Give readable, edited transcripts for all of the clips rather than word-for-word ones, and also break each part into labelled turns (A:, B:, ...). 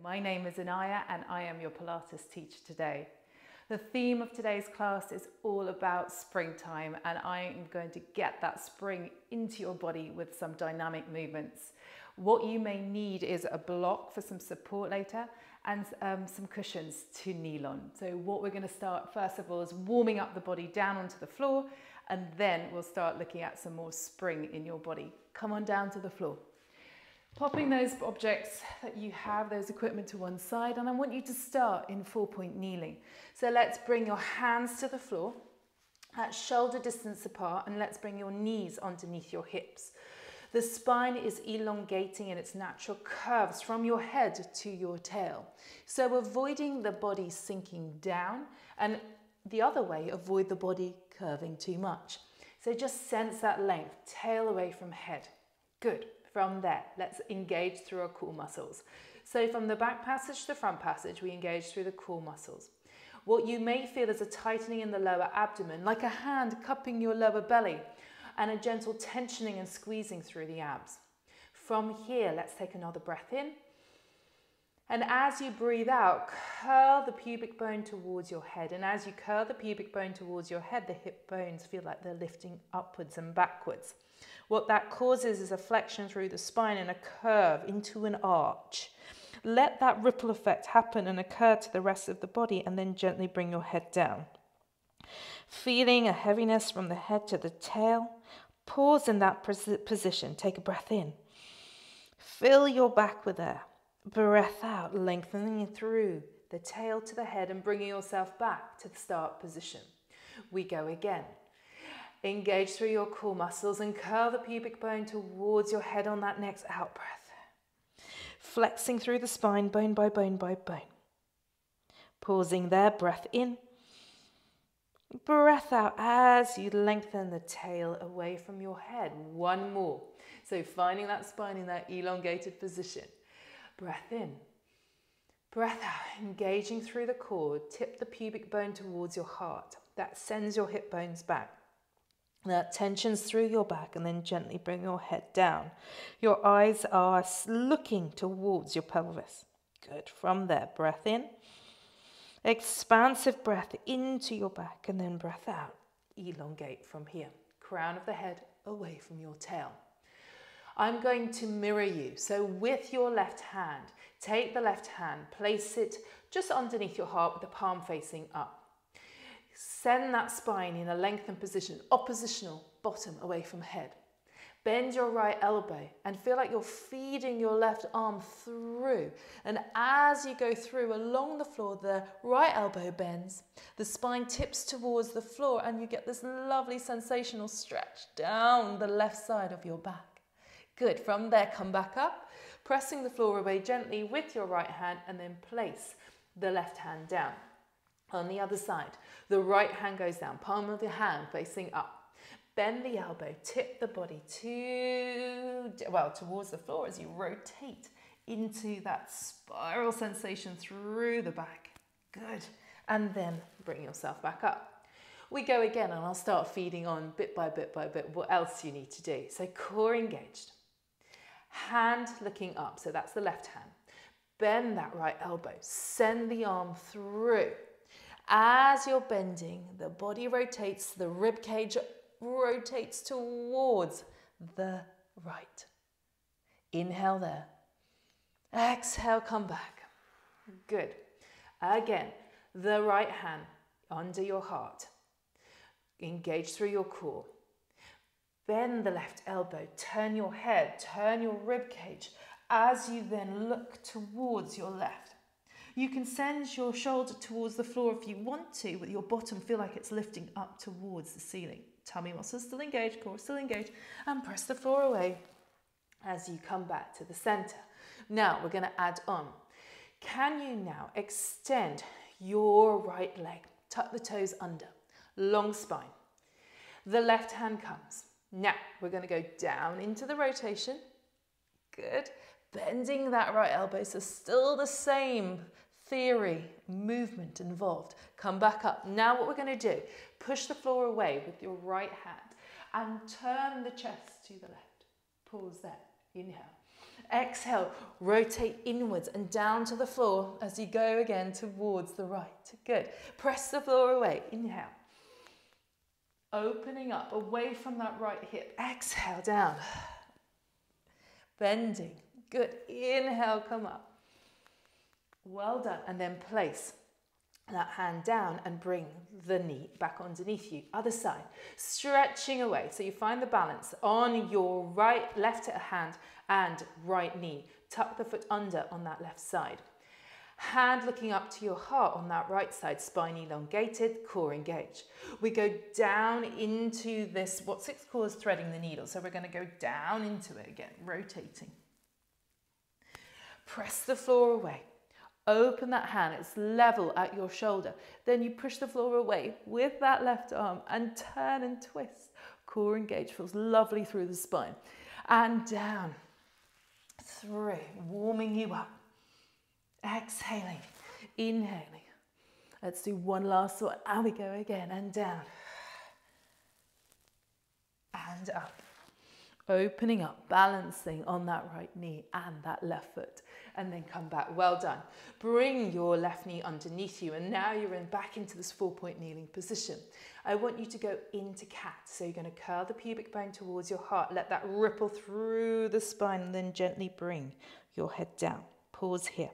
A: My name is Anaya and I am your Pilates teacher today. The theme of today's class is all about springtime, and I am going to get that spring into your body with some dynamic movements. What you may need is a block for some support later and some cushions to kneel on. So what we're going to start first of all is warming up the body down onto the floor, and then we'll start looking at some more spring in your body. Come on down to the floor. Popping those objects that you have, those equipment to one side, and I want you to start in 4-point kneeling. So let's bring your hands to the floor at shoulder distance apart, and let's bring your knees underneath your hips. The spine is elongating in its natural curves from your head to your tail. So avoiding the body sinking down, and the other way, avoid the body curving too much. So just sense that length, tail away from head. Good. From there, let's engage through our core muscles. So from the back passage to the front passage, we engage through the core muscles. What you may feel is a tightening in the lower abdomen, like a hand cupping your lower belly, and a gentle tensioning and squeezing through the abs. From here, let's take another breath in. And as you breathe out, curl the pubic bone towards your head. And as you curl the pubic bone towards your head, the hip bones feel like they're lifting upwards and backwards. What that causes is a flexion through the spine and a curve into an arch. Let that ripple effect happen and occur to the rest of the body, and then gently bring your head down. Feeling a heaviness from the head to the tail, pause in that position. Take a breath in. Fill your back with air. Breath out, lengthening through the tail to the head and bringing yourself back to the start position. We go again. Engage through your core muscles and curl the pubic bone towards your head on that next out breath. Flexing through the spine, bone by bone by bone. Pausing there, breath in. Breath out as you lengthen the tail away from your head. One more. So finding that spine in that elongated position. Breath in. Breath out, engaging through the core. Tip the pubic bone towards your heart. That sends your hip bones back. That tensions through your back, and then gently bring your head down. Your eyes are looking towards your pelvis. Good. From there, breath in. Expansive breath into your back, and then breath out. Elongate from here. Crown of the head away from your tail. I'm going to mirror you. So with your left hand, take the left hand, place it just underneath your heart with the palm facing up. Send that spine in a lengthened position, oppositional, bottom away from head. Bend your right elbow and feel like you're feeding your left arm through. And as you go through along the floor, the right elbow bends, the spine tips towards the floor, and you get this lovely sensational stretch down the left side of your back. Good. From there, come back up, pressing the floor away gently with your right hand, and then place the left hand down. On the other side, the right hand goes down, palm of the hand facing up. Bend the elbow, tip the body towards the floor as you rotate into that spiral sensation through the back. Good. And then bring yourself back up. We go again, and I'll start feeding on bit by bit by bit what else you need to do. So core engaged. Hand looking up, so that's the left hand. Bend that right elbow, send the arm through. As you're bending, the body rotates, the rib cage rotates towards the right. Inhale there. Exhale, come back. Good. Again, the right hand under your heart. Engage through your core. Bend the left elbow, turn your head, turn your rib cage as you then look towards your left. You can send your shoulder towards the floor if you want to, with your bottom feel like it's lifting up towards the ceiling. Tummy muscles still engaged, core still engaged, and press the floor away as you come back to the center. Now we're going to add on. Can you now extend your right leg? Tuck the toes under, long spine. The left hand comes. Now we're going to go down into the rotation. Good. Bending that right elbow, so still the same theory, movement involved. Come back up. Now what we're going to do, push the floor away with your right hand and turn the chest to the left. Pause there. Inhale. Exhale, rotate inwards and down to the floor as you go again towards the right. Good. Press the floor away. Inhale. Opening up away from that right hip. Exhale, down. Bending. Good. Inhale, come up. Well done. And then place that hand down and bring the knee back underneath you. Other side. Stretching away. So you find the balance on your left hand and right knee. Tuck the foot under on that left side. Hand looking up to your heart on that right side. Spine elongated, core engaged. We go down into this, what Six calls threading the needle. So we're going to go down into it again, rotating. Press the floor away. Open that hand, it's level at your shoulder. Then you push the floor away with that left arm and turn and twist. Core engaged, feels lovely through the spine. And down, through, warming you up. Exhaling, inhaling. Let's do one last one, and we go again, and down. And up. Opening up, balancing on that right knee and that left foot. And then come back. Well done. Bring your left knee underneath you. And now you're back into this 4-point kneeling position. I want you to go into cat. So you're going to curl the pubic bone towards your heart. Let that ripple through the spine and then gently bring your head down. Pause here.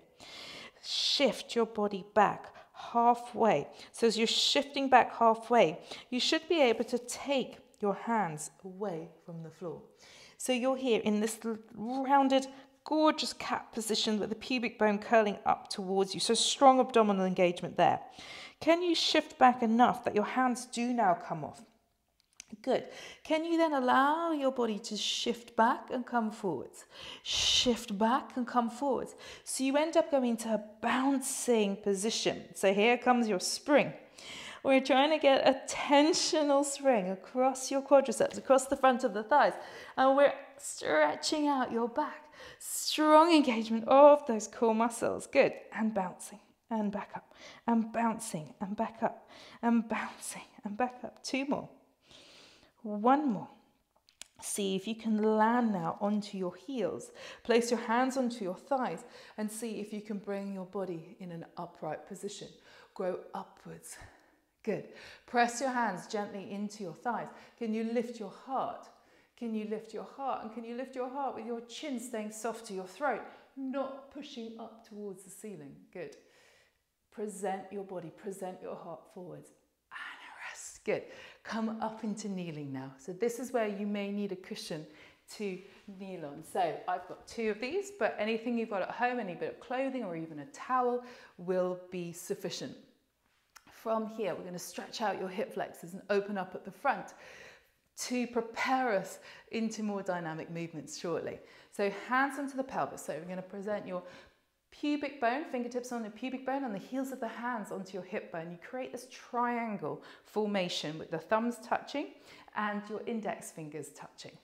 A: Shift your body back halfway. So as you're shifting back halfway, you should be able to take your hands away from the floor. So you're here in this rounded, gorgeous cat position with the pubic bone curling up towards you. So strong abdominal engagement there. Can you shift back enough that your hands do now come off? Good. Can you then allow your body to shift back and come forwards? Shift back and come forwards. So you end up going to a bouncing position. So here comes your spring. We're trying to get a tensional spring across your quadriceps, across the front of the thighs. And we're stretching out your back. Strong engagement of those core muscles. Good. And bouncing and back up. And bouncing and back up. And bouncing and back up. 2 more. 1 more. See if you can land now onto your heels. Place your hands onto your thighs and see if you can bring your body in an upright position. Grow upwards. Good. Press your hands gently into your thighs. Can you lift your heart? Can you lift your heart? And can you lift your heart with your chin staying soft to your throat, not pushing up towards the ceiling? Good. Present your body, present your heart forwards. And rest. Good. Come up into kneeling now. So this is where you may need a cushion to kneel on. So I've got 2 of these, but anything you've got at home, any bit of clothing or even a towel will be sufficient. From here, we're going to stretch out your hip flexors and open up at the front to prepare us into more dynamic movements shortly. So hands onto the pelvis. So we're going to present your pubic bone, fingertips on the pubic bone, and the heels of the hands onto your hip bone. You create this triangle formation with the thumbs touching and your index fingers touching.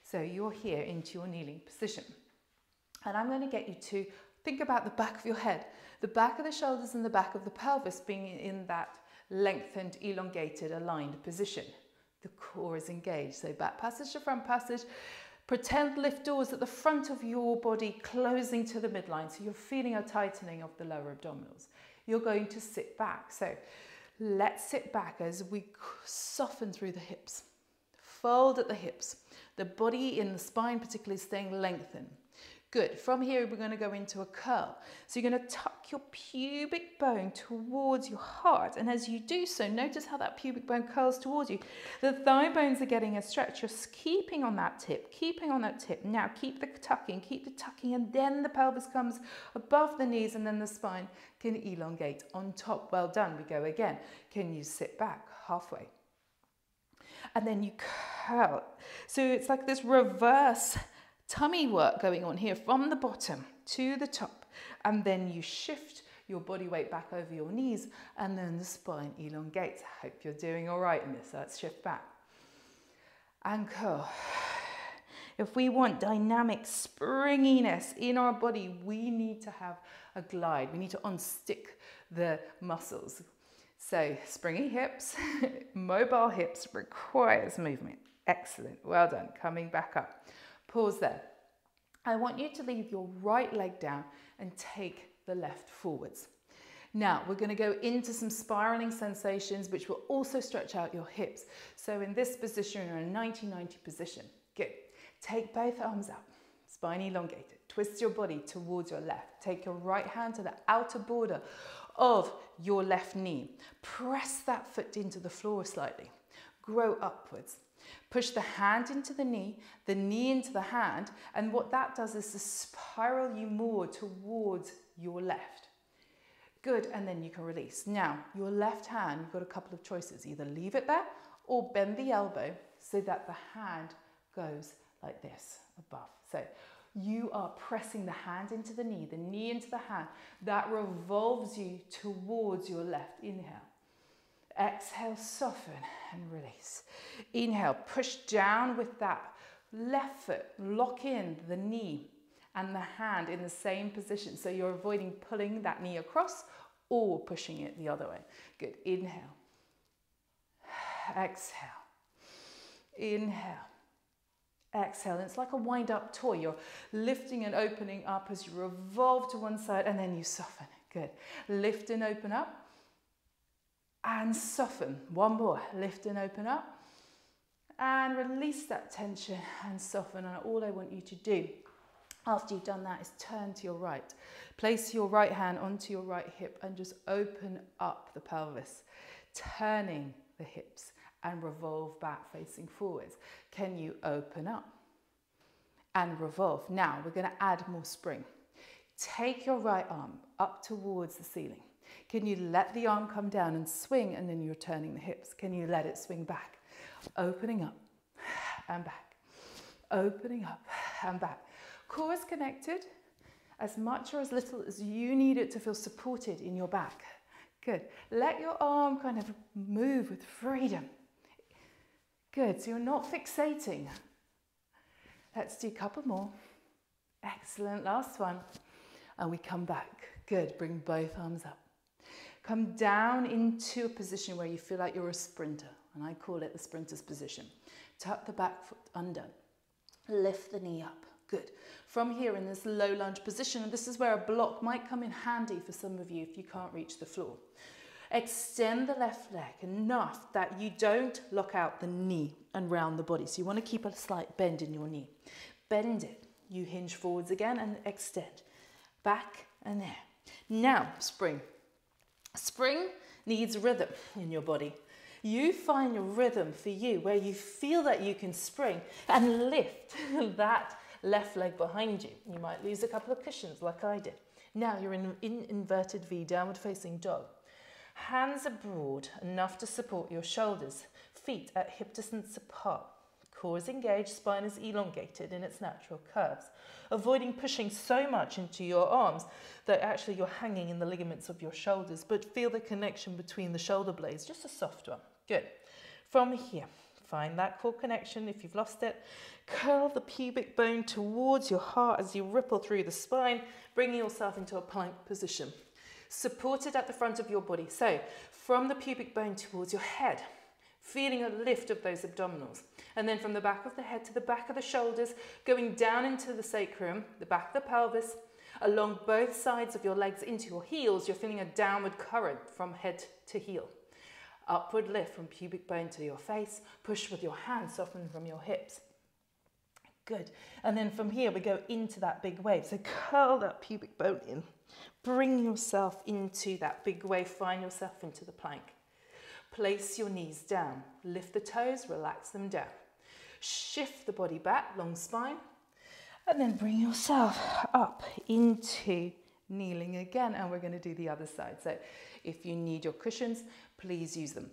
A: So you're here into your kneeling position. And I'm going to get you to think about the back of your head, the back of the shoulders and the back of the pelvis being in that lengthened, elongated, aligned position. The core is engaged. So back passage to front passage. Pretend lift doors at the front of your body closing to the midline. So you're feeling a tightening of the lower abdominals. You're going to sit back. So let's sit back as we soften through the hips. Fold at the hips. The body in the spine particularly staying lengthened. Good. From here, we're going to go into a curl. So you're going to tuck your pubic bone towards your heart. And as you do so, notice how that pubic bone curls towards you. The thigh bones are getting a stretch. You're keeping on that tip, keeping on that tip. Now keep the tucking, and then the pelvis comes above the knees and then the spine can elongate on top. Well done. We go again. Can you sit back halfway? And then you curl. So it's like this reverse tummy work going on here from the bottom to the top, and then you shift your body weight back over your knees and then the spine elongates. I hope you're doing all right in this. So let's shift back and curl. If we want dynamic springiness in our body, we need to have a glide. We need to unstick the muscles. So springy hips, mobile hips requires movement. Excellent. Well done. Coming back up. Pause there. I want you to leave your right leg down and take the left forwards. Now we're going to go into some spiraling sensations which will also stretch out your hips. So in this position, you're in a 90-90 position. Good. Take both arms up, spine elongated. Twist your body towards your left. Take your right hand to the outer border of your left knee. Press that foot into the floor slightly. Grow upwards. Push the hand into the knee into the hand, and what that does is to spiral you more towards your left. Good, and then you can release. Now, your left hand, you've got a couple of choices. Either leave it there or bend the elbow so that the hand goes like this above. So you are pressing the hand into the knee into the hand. That revolves you towards your left. Inhale. Exhale, soften and release. Inhale, push down with that left foot. Lock in the knee and the hand in the same position. So you're avoiding pulling that knee across or pushing it the other way. Good. Inhale. Exhale. Inhale. Exhale. And it's like a wind-up toy. You're lifting and opening up as you revolve to one side and then you soften. Good. Lift and open up. And soften. One more. Lift and open up. And release that tension and soften. And all I want you to do after you've done that is turn to your right. Place your right hand onto your right hip and just open up the pelvis. Turning the hips and revolve back facing forwards. Can you open up and revolve? Now we're going to add more spring. Take your right arm up towards the ceiling. Can you let the arm come down and swing, and then you're turning the hips? Can you let it swing back? Opening up and back. Opening up and back. Core is connected as much or as little as you need it to feel supported in your back. Good. Let your arm kind of move with freedom. Good. So you're not fixating. Let's do a couple more. Excellent. Last one. And we come back. Good. Bring both arms up. Come down into a position where you feel like you're a sprinter, and I call it the sprinter's position. Tuck the back foot under. Lift the knee up. Good. From here in this low lunge position, and this is where a block might come in handy for some of you if you can't reach the floor. Extend the left leg enough that you don't lock out the knee and round the body. So you want to keep a slight bend in your knee. Bend it. You hinge forwards again and extend. Back and there. Now, spring. Spring needs rhythm in your body. You find your rhythm for you where you feel that you can spring and lift that left leg behind you. You might lose a couple of cushions like I did. Now you're in inverted V, downward facing dog. Hands are broad enough to support your shoulders. Feet at hip distance apart. Core is engaged, spine is elongated in its natural curves. Avoiding pushing so much into your arms that actually you're hanging in the ligaments of your shoulders, but feel the connection between the shoulder blades, just a soft one. Good. From here, find that core connection. If you've lost it, curl the pubic bone towards your heart as you ripple through the spine, bringing yourself into a plank position. Supported at the front of your body. So from the pubic bone towards your head, feeling a lift of those abdominals. And then from the back of the head to the back of the shoulders, going down into the sacrum, the back of the pelvis, along both sides of your legs into your heels, you're feeling a downward current from head to heel. Upward lift from pubic bone to your face. Push with your hands, soften from your hips. Good. And then from here, we go into that big wave. So curl that pubic bone in. Bring yourself into that big wave. Find yourself into the plank. Place your knees down. Lift the toes, relax them down. Shift the body back, long spine. And then bring yourself up into kneeling again. And we're going to do the other side. So if you need your cushions, please use them.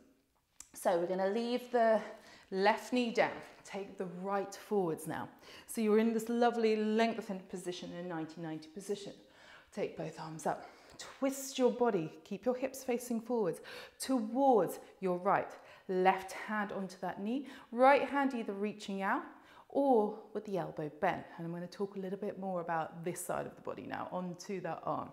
A: So we're going to leave the left knee down. Take the right forwards now. So you're in this lovely lengthened position, in a 90-90 position. Take both arms up. Twist your body. Keep your hips facing forwards towards your right. Left hand onto that knee. Right hand either reaching out or with the elbow bent. And I'm going to talk a little bit more about this side of the body now, onto that arm.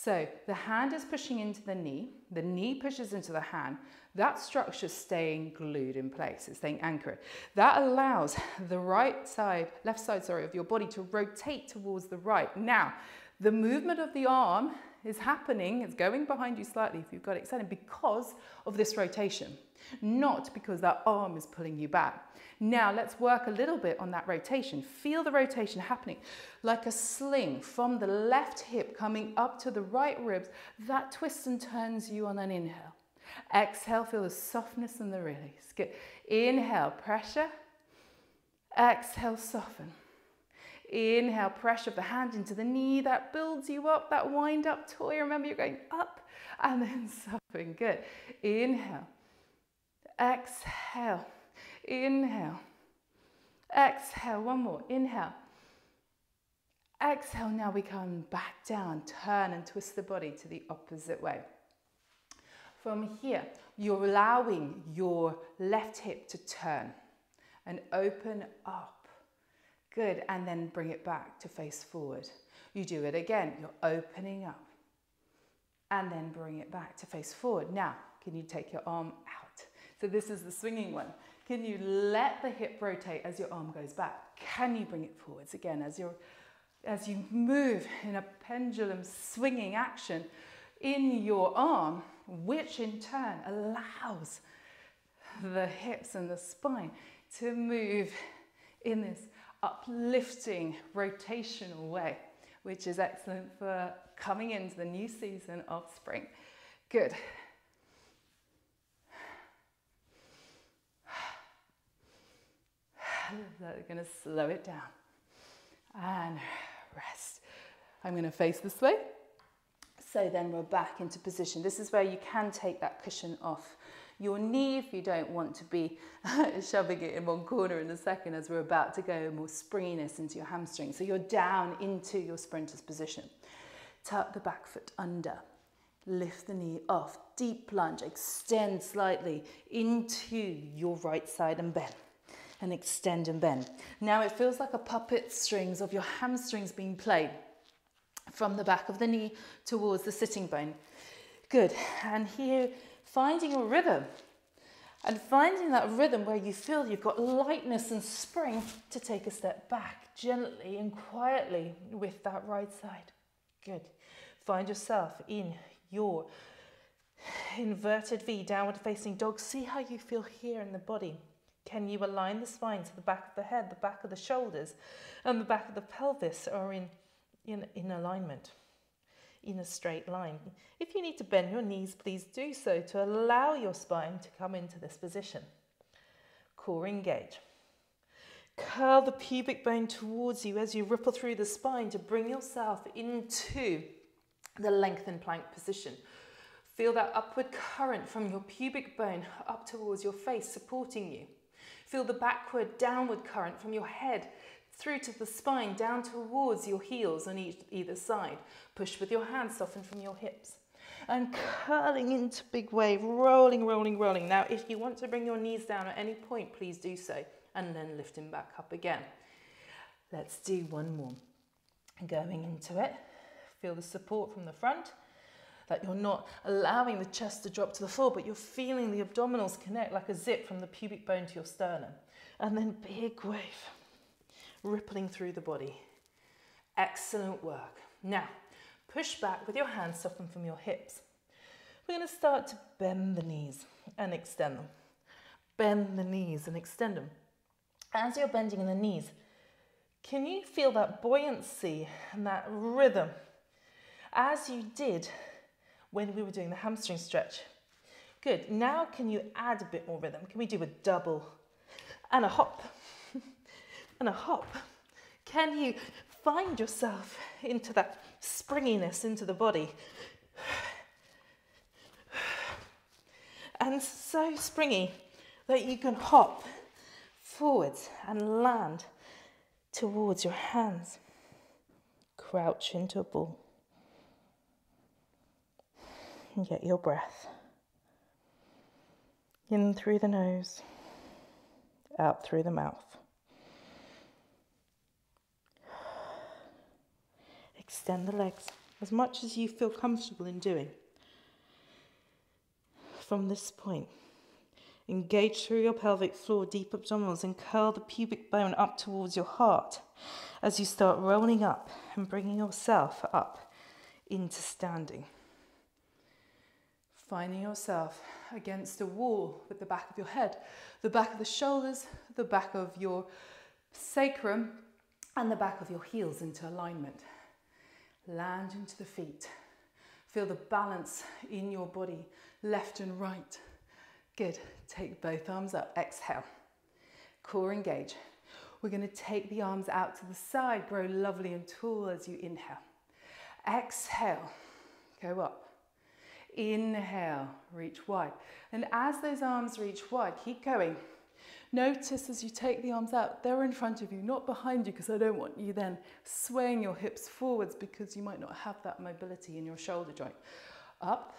A: So the hand is pushing into the knee pushes into the hand. That structure is staying glued in place, it's staying anchored. That allows the left side, of your body to rotate towards the right. Now, the movement of the arm is happening, it's going behind you slightly if you've got it extended because of this rotation, not because that arm is pulling you back. Now let's work a little bit on that rotation. Feel the rotation happening like a sling from the left hip coming up to the right ribs. That twists and turns you on an inhale. Exhale, feel the softness and the release. Good. Inhale, pressure. Exhale, soften. Inhale, pressure of the hand into the knee. That builds you up, that wind up toy. Remember, you're going up and then soften. Good. Inhale. Exhale. Inhale. Exhale. One more. Inhale. Exhale. Now we come back down. Turn and twist the body to the opposite way. From here, you're allowing your left hip to turn and open up. Good. And then bring it back to face forward. You do it again. You're opening up and then bring it back to face forward. Now, can you take your arm out? So this is the swinging one. Can you let the hip rotate as your arm goes back? Can you bring it forwards again as you move in a pendulum swinging action in your arm, which in turn allows the hips and the spine to move in this uplifting rotational way, which is excellent for coming into the new season of spring. Good. We're going to slow it down and rest. I'm going to face this way. So then we're back into position. This is where you can take that cushion off your knee if you don't want to be shoving it in one corner in a second, as we're about to go more springiness into your hamstring. So you're down into your sprinter's position. Tuck the back foot under. Lift the knee off. Deep lunge. Extend slightly into your right side and bend. And extend and bend. Now it feels like a puppet strings of your hamstrings being played from the back of the knee towards the sitting bone. Good. And here, finding your rhythm. And finding that rhythm where you feel you've got lightness and spring to take a step back gently and quietly with that right side. Good. Find yourself in your inverted V, downward facing dog. See how you feel here in the body. Can you align the spine to the back of the head, the back of the shoulders, and the back of the pelvis are in alignment, in a straight line? If you need to bend your knees, please do so to allow your spine to come into this position. Core engage. Curl the pubic bone towards you as you ripple through the spine to bring yourself into the lengthened plank position. Feel that upward current from your pubic bone up towards your face, supporting you. Feel the backward, downward current from your head through to the spine, down towards your heels on either side. Push with your hands, soften from your hips. And curling into big wave, rolling, rolling, rolling. Now, if you want to bring your knees down at any point, please do so. And then lifting back up again. Let's do one more. Going into it, feel the support from the front. That you're not allowing the chest to drop to the floor, but you're feeling the abdominals connect like a zip from the pubic bone to your sternum. And then big wave, rippling through the body. Excellent work. Now, push back with your hands, soften from your hips. We're going to start to bend the knees and extend them. Bend the knees and extend them. As you're bending the knees, can you feel that buoyancy and that rhythm as you did when we were doing the hamstring stretch? Good. Now can you add a bit more rhythm? Can we do a double and a hop and a hop? Can you find yourself into that springiness into the body? And so springy that you can hop forwards and land towards your hands. Crouch into a ball. And get your breath. In through the nose, out through the mouth. Extend the legs,
B: as much as you feel comfortable in doing. From this point, engage through your pelvic floor, deep abdominals, and curl the pubic bone up towards your heart as you start rolling up and bringing yourself up into standing.
A: Finding yourself against a wall with the back of your head, the back of the shoulders, the back of your sacrum, and the back of your heels into alignment. Land into the feet. Feel the balance in your body, left and right. Good. Take both arms up. Exhale. Core engage. We're going to take the arms out to the side. Grow lovely and tall as you inhale. Exhale. Go up. Inhale. Reach wide. And as those arms reach wide, keep going. Notice as you take the arms out, they're in front of you, not behind you, because I don't want you then swaying your hips forwards because you might not have that mobility in your shoulder joint. Up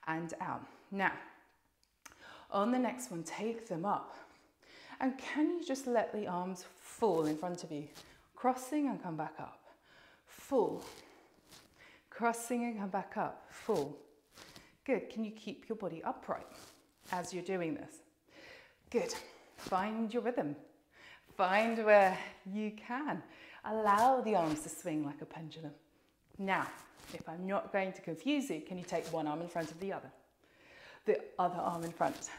A: and out. Now, on the next one, take them up. And can you just let the arms fall in front of you? Crossing and come back up. Fall. Crossing and come back up. Fall. Good. Can you keep your body upright as you're doing this? Good. Find your rhythm. Find where you can. Allow the arms to swing like a pendulum. Now, if I'm not going to confuse you, can you take one arm in front of the other? The other arm in front.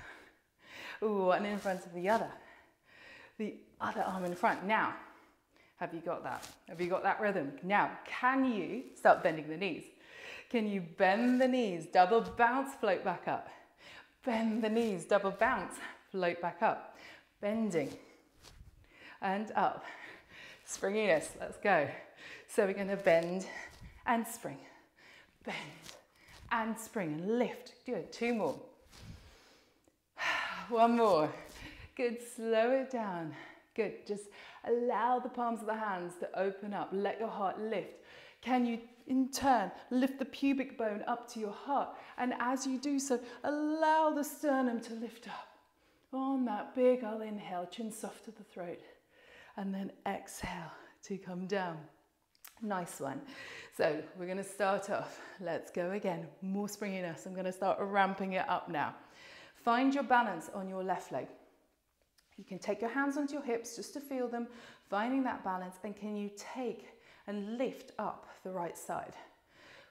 A: One in front of the other. The other arm in front. Now, have you got that? Have you got that rhythm? Now, can you start bending the knees? Can you bend the knees, double bounce, float back up? Bend the knees, double bounce, float back up. Bending and up. Springiness, let's go. So we're going to bend and spring. Bend and spring and lift. Good, 2 more. 1 more. Good, slow it down. Good, just allow the palms of the hands to open up. Let your heart lift. Can you, in turn, lift the pubic bone up to your heart? And as you do so, allow the sternum to lift up. On that big, I'll inhale, chin soft to the throat. And then exhale to come down. Nice one. So we're going to start off. Let's go again. More springiness. I'm going to start ramping it up now. Find your balance on your left leg. You can take your hands onto your hips just to feel them, finding that balance. And can you take and lift up the right side?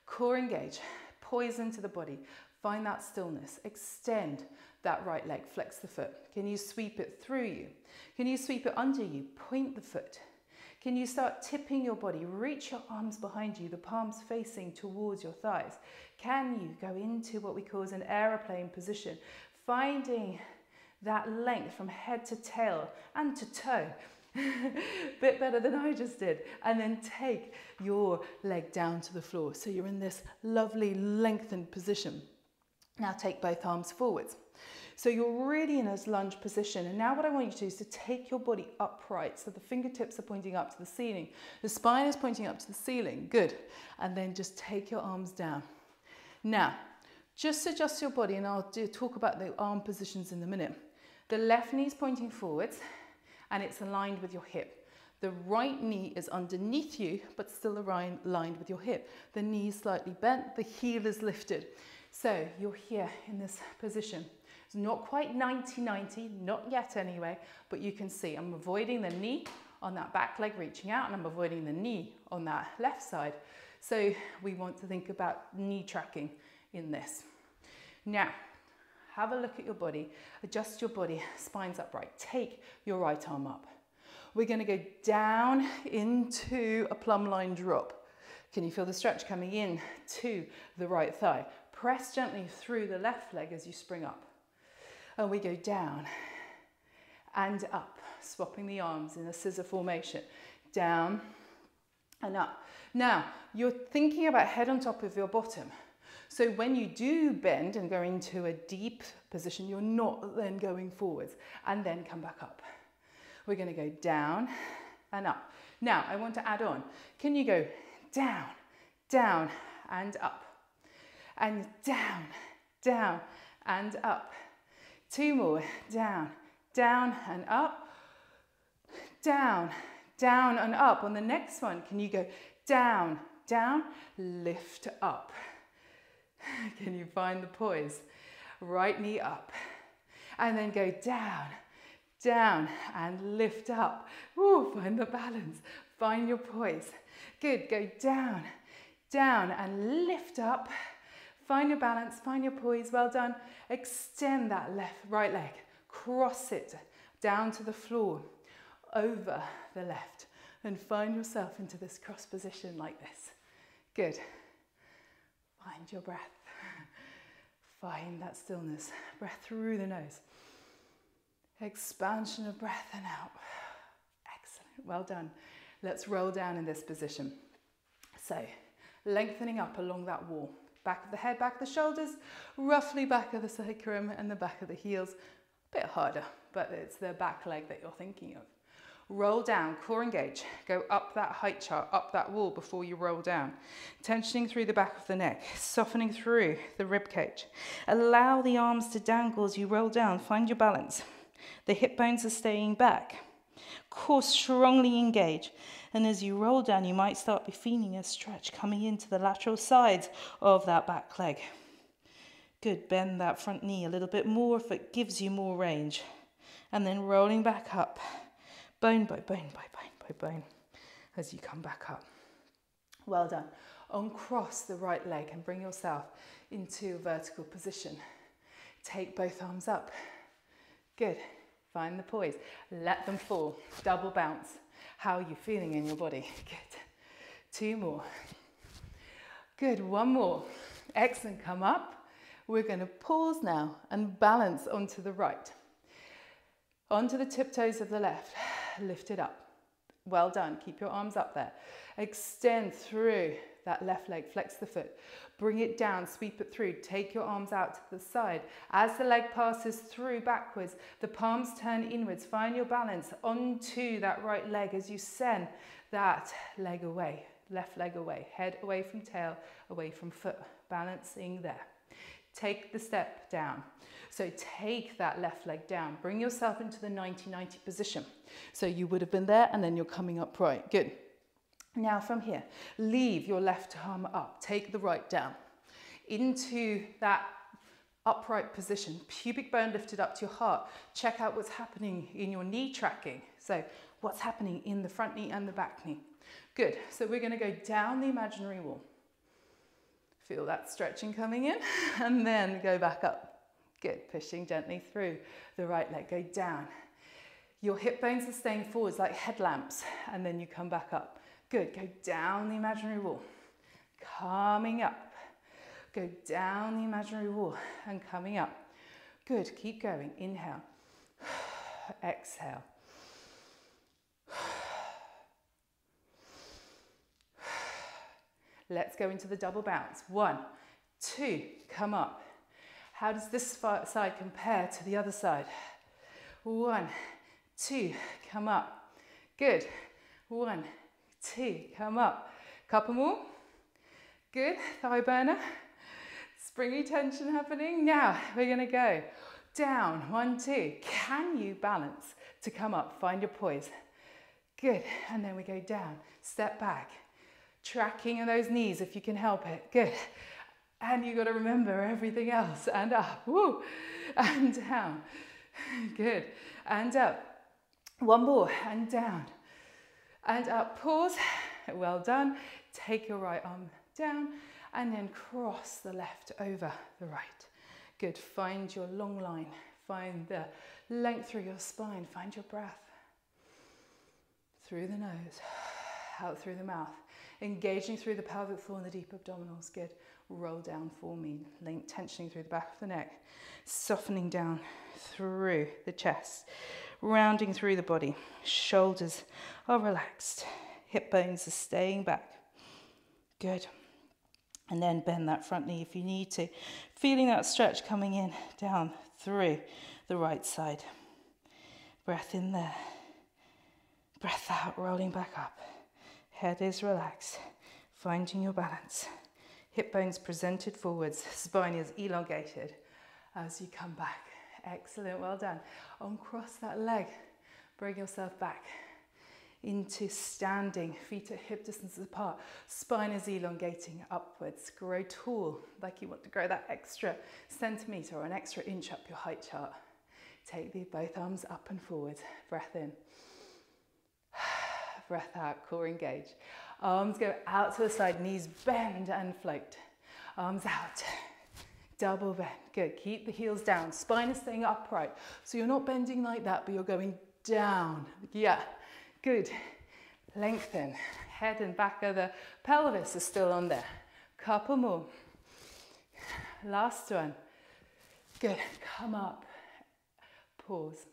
A: Core engage. Poise into the body. Find that stillness. Extend that right leg. Flex the foot. Can you sweep it through you? Can you sweep it under you? Point the foot. Can you start tipping your body? Reach your arms behind you, the palms facing towards your thighs. Can you go into what we call as an aeroplane position? Finding that length from head to tail and to toe. Bit better than I just did. And then take your leg down to the floor. So you're in this lovely lengthened position. Now take both arms forwards. So you're really in this lunge position. And now what I want you to do is to take your body upright. So the fingertips are pointing up to the ceiling. The spine is pointing up to the ceiling. Good. And then just take your arms down. Now, just adjust your body, and I'll talk about the arm positions in a minute. The left knee is pointing forwards and it's aligned with your hip. The right knee is underneath you, but still aligned with your hip. The knee is slightly bent, the heel is lifted. So you're here in this position. It's not quite 90-90, not yet anyway, but you can see I'm avoiding the knee on that back leg reaching out, and I'm avoiding the knee on that left side. So we want to think about knee tracking in this. Now, have a look at your body, adjust your body, spine's upright. Take your right arm up. We're going to go down into a plumb line drop. Can you feel the stretch coming in to the right thigh? Press gently through the left leg as you spring up. And we go down and up, swapping the arms in a scissor formation. Down and up. Now, you're thinking about head on top of your bottom. So when you do bend and go into a deep position, you're not then going forwards and then come back up. We're going to go down and up. Now, I want to add on. Can you go down, down and up? And down, down and up. 2 more. Down, down and up. Down, down and up. On the next one, can you go down, down, lift up. Can you find the poise? Right knee up. And then go down, down, and lift up. Ooh, find the balance. Find your poise. Good, go down, down, and lift up. Find your balance, find your poise, well done. Extend that right leg, cross it down to the floor, over the left, and find yourself into this cross position like this. Good. Find your breath. Find that stillness. Breath through the nose. Expansion of breath and out. Excellent, well done. Let's roll down in this position. So, lengthening up along that wall. Back of the head, back of the shoulders, roughly back of the sacrum and the back of the heels. A bit harder, but it's the back leg that you're thinking of. Roll down, core engage. Go up that height chart, up that wall before you roll down. Tensioning through the back of the neck, softening through the rib cage. Allow the arms to dangle as you roll down. Find your balance. The hip bones are staying back. Core strongly engage. And as you roll down, you might start be feeling a stretch coming into the lateral sides of that back leg. Good, bend that front knee a little bit more if it gives you more range. And then rolling back up, bone by bone by bone by bone, as you come back up. Well done. Uncross the right leg and bring yourself into a vertical position. Take both arms up. Good. Find the poise. Let them fall. Double bounce. How are you feeling in your body? Good. 2 more. Good. 1 more. Excellent. Come up. We're going to pause now and balance onto the right. Onto the tiptoes of the left. Lift it up. Well done. Keep your arms up there. Extend through that left leg. Flex the foot. Bring it down. Sweep it through. Take your arms out to the side. As the leg passes through backwards, the palms turn inwards. Find your balance onto that right leg as you send that leg away. Left leg away. Head away from tail, away from foot. Balancing there. Take the step down. So take that left leg down. Bring yourself into the 90-90 position. So you would have been there and then you're coming upright. Good. Now from here, leave your left arm up. Take the right down into that upright position. Pubic bone lifted up to your heart. Check out what's happening in your knee tracking. So what's happening in the front knee and the back knee. Good. So we're going to go down the imaginary wall. Feel that stretching coming in and then go back up. Good, pushing gently through the right leg, go down. Your hip bones are staying forwards like headlamps and then you come back up. Good, go down the imaginary wall, coming up. Go down the imaginary wall and coming up. Good, keep going, inhale, exhale. Let's go into the double bounce. 1, 2, come up. How does this side compare to the other side? 1, 2, come up. Good. 1, 2, come up. Couple more. Good. Thigh burner. Springy tension happening. Now we're going to go down. 1, 2. Can you balance to come up? Find your poise. Good. And then we go down. Step back. Tracking in those knees if you can help it. Good. And you've got to remember everything else. And up. Woo. And down. Good. And up. 1 more. And down. And up. Pause. Well done. Take your right arm down and then cross the left over the right. Good. Find your long line. Find the length through your spine. Find your breath. Through the nose. Out through the mouth. Engaging through the pelvic floor and the deep abdominals. Good. Roll down for me. Tensioning through the back of the neck. Softening down through the chest. Rounding through the body. Shoulders are relaxed. Hip bones are staying back. Good. And then bend that front knee if you need to. Feeling that stretch coming in, down, through the right side. Breath in there. Breath out, rolling back up. Head is relaxed. Finding your balance. Hip bones presented forwards. Spine is elongated as you come back. Excellent, well done. Uncross that leg. Bring yourself back into standing, feet at hip distance apart, spine is elongating upwards, grow tall, like you want to grow that extra centimetre or an extra inch up your height chart. Take both arms up and forward, breath in, breath out, core engage. Arms go out to the side, knees bend and float, arms out, double bend, good. Keep the heels down, spine is staying upright, so you're not bending like that, but you're going down, yeah. Good. Lengthen. Head and back of the pelvis are still on there. Couple more. Last one. Good. Come up. Pause.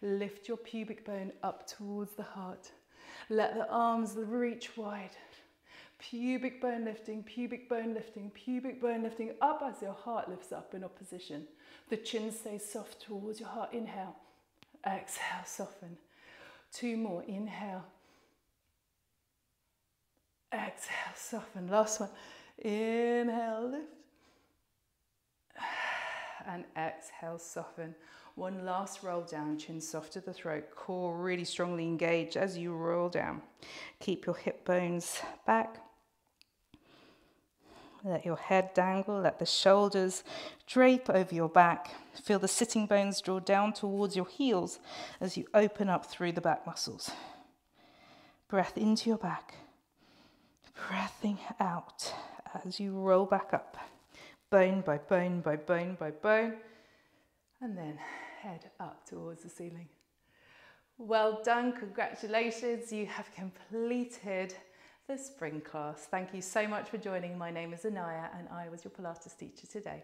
A: Lift your pubic bone up towards the heart. Let the arms reach wide. Pubic bone lifting, pubic bone lifting, pubic bone lifting up as your heart lifts up in opposition. The chin stays soft towards your heart. Inhale. Exhale, soften. 2 more, inhale, exhale, soften, last one, inhale, lift, and exhale, soften. One last roll down, chin soft to the throat, core really strongly engaged as you roll down. Keep your hip bones back. Let your head dangle, let the shoulders drape over your back. Feel the sitting bones draw down towards your heels as you open up through the back muscles. Breath into your back. Breathing out as you roll back up. Bone by bone by bone by bone. And then head up towards the ceiling. Well done, congratulations, you have completed the spring class. Thank you so much for joining. My name is Anaya and I was your Pilates teacher today.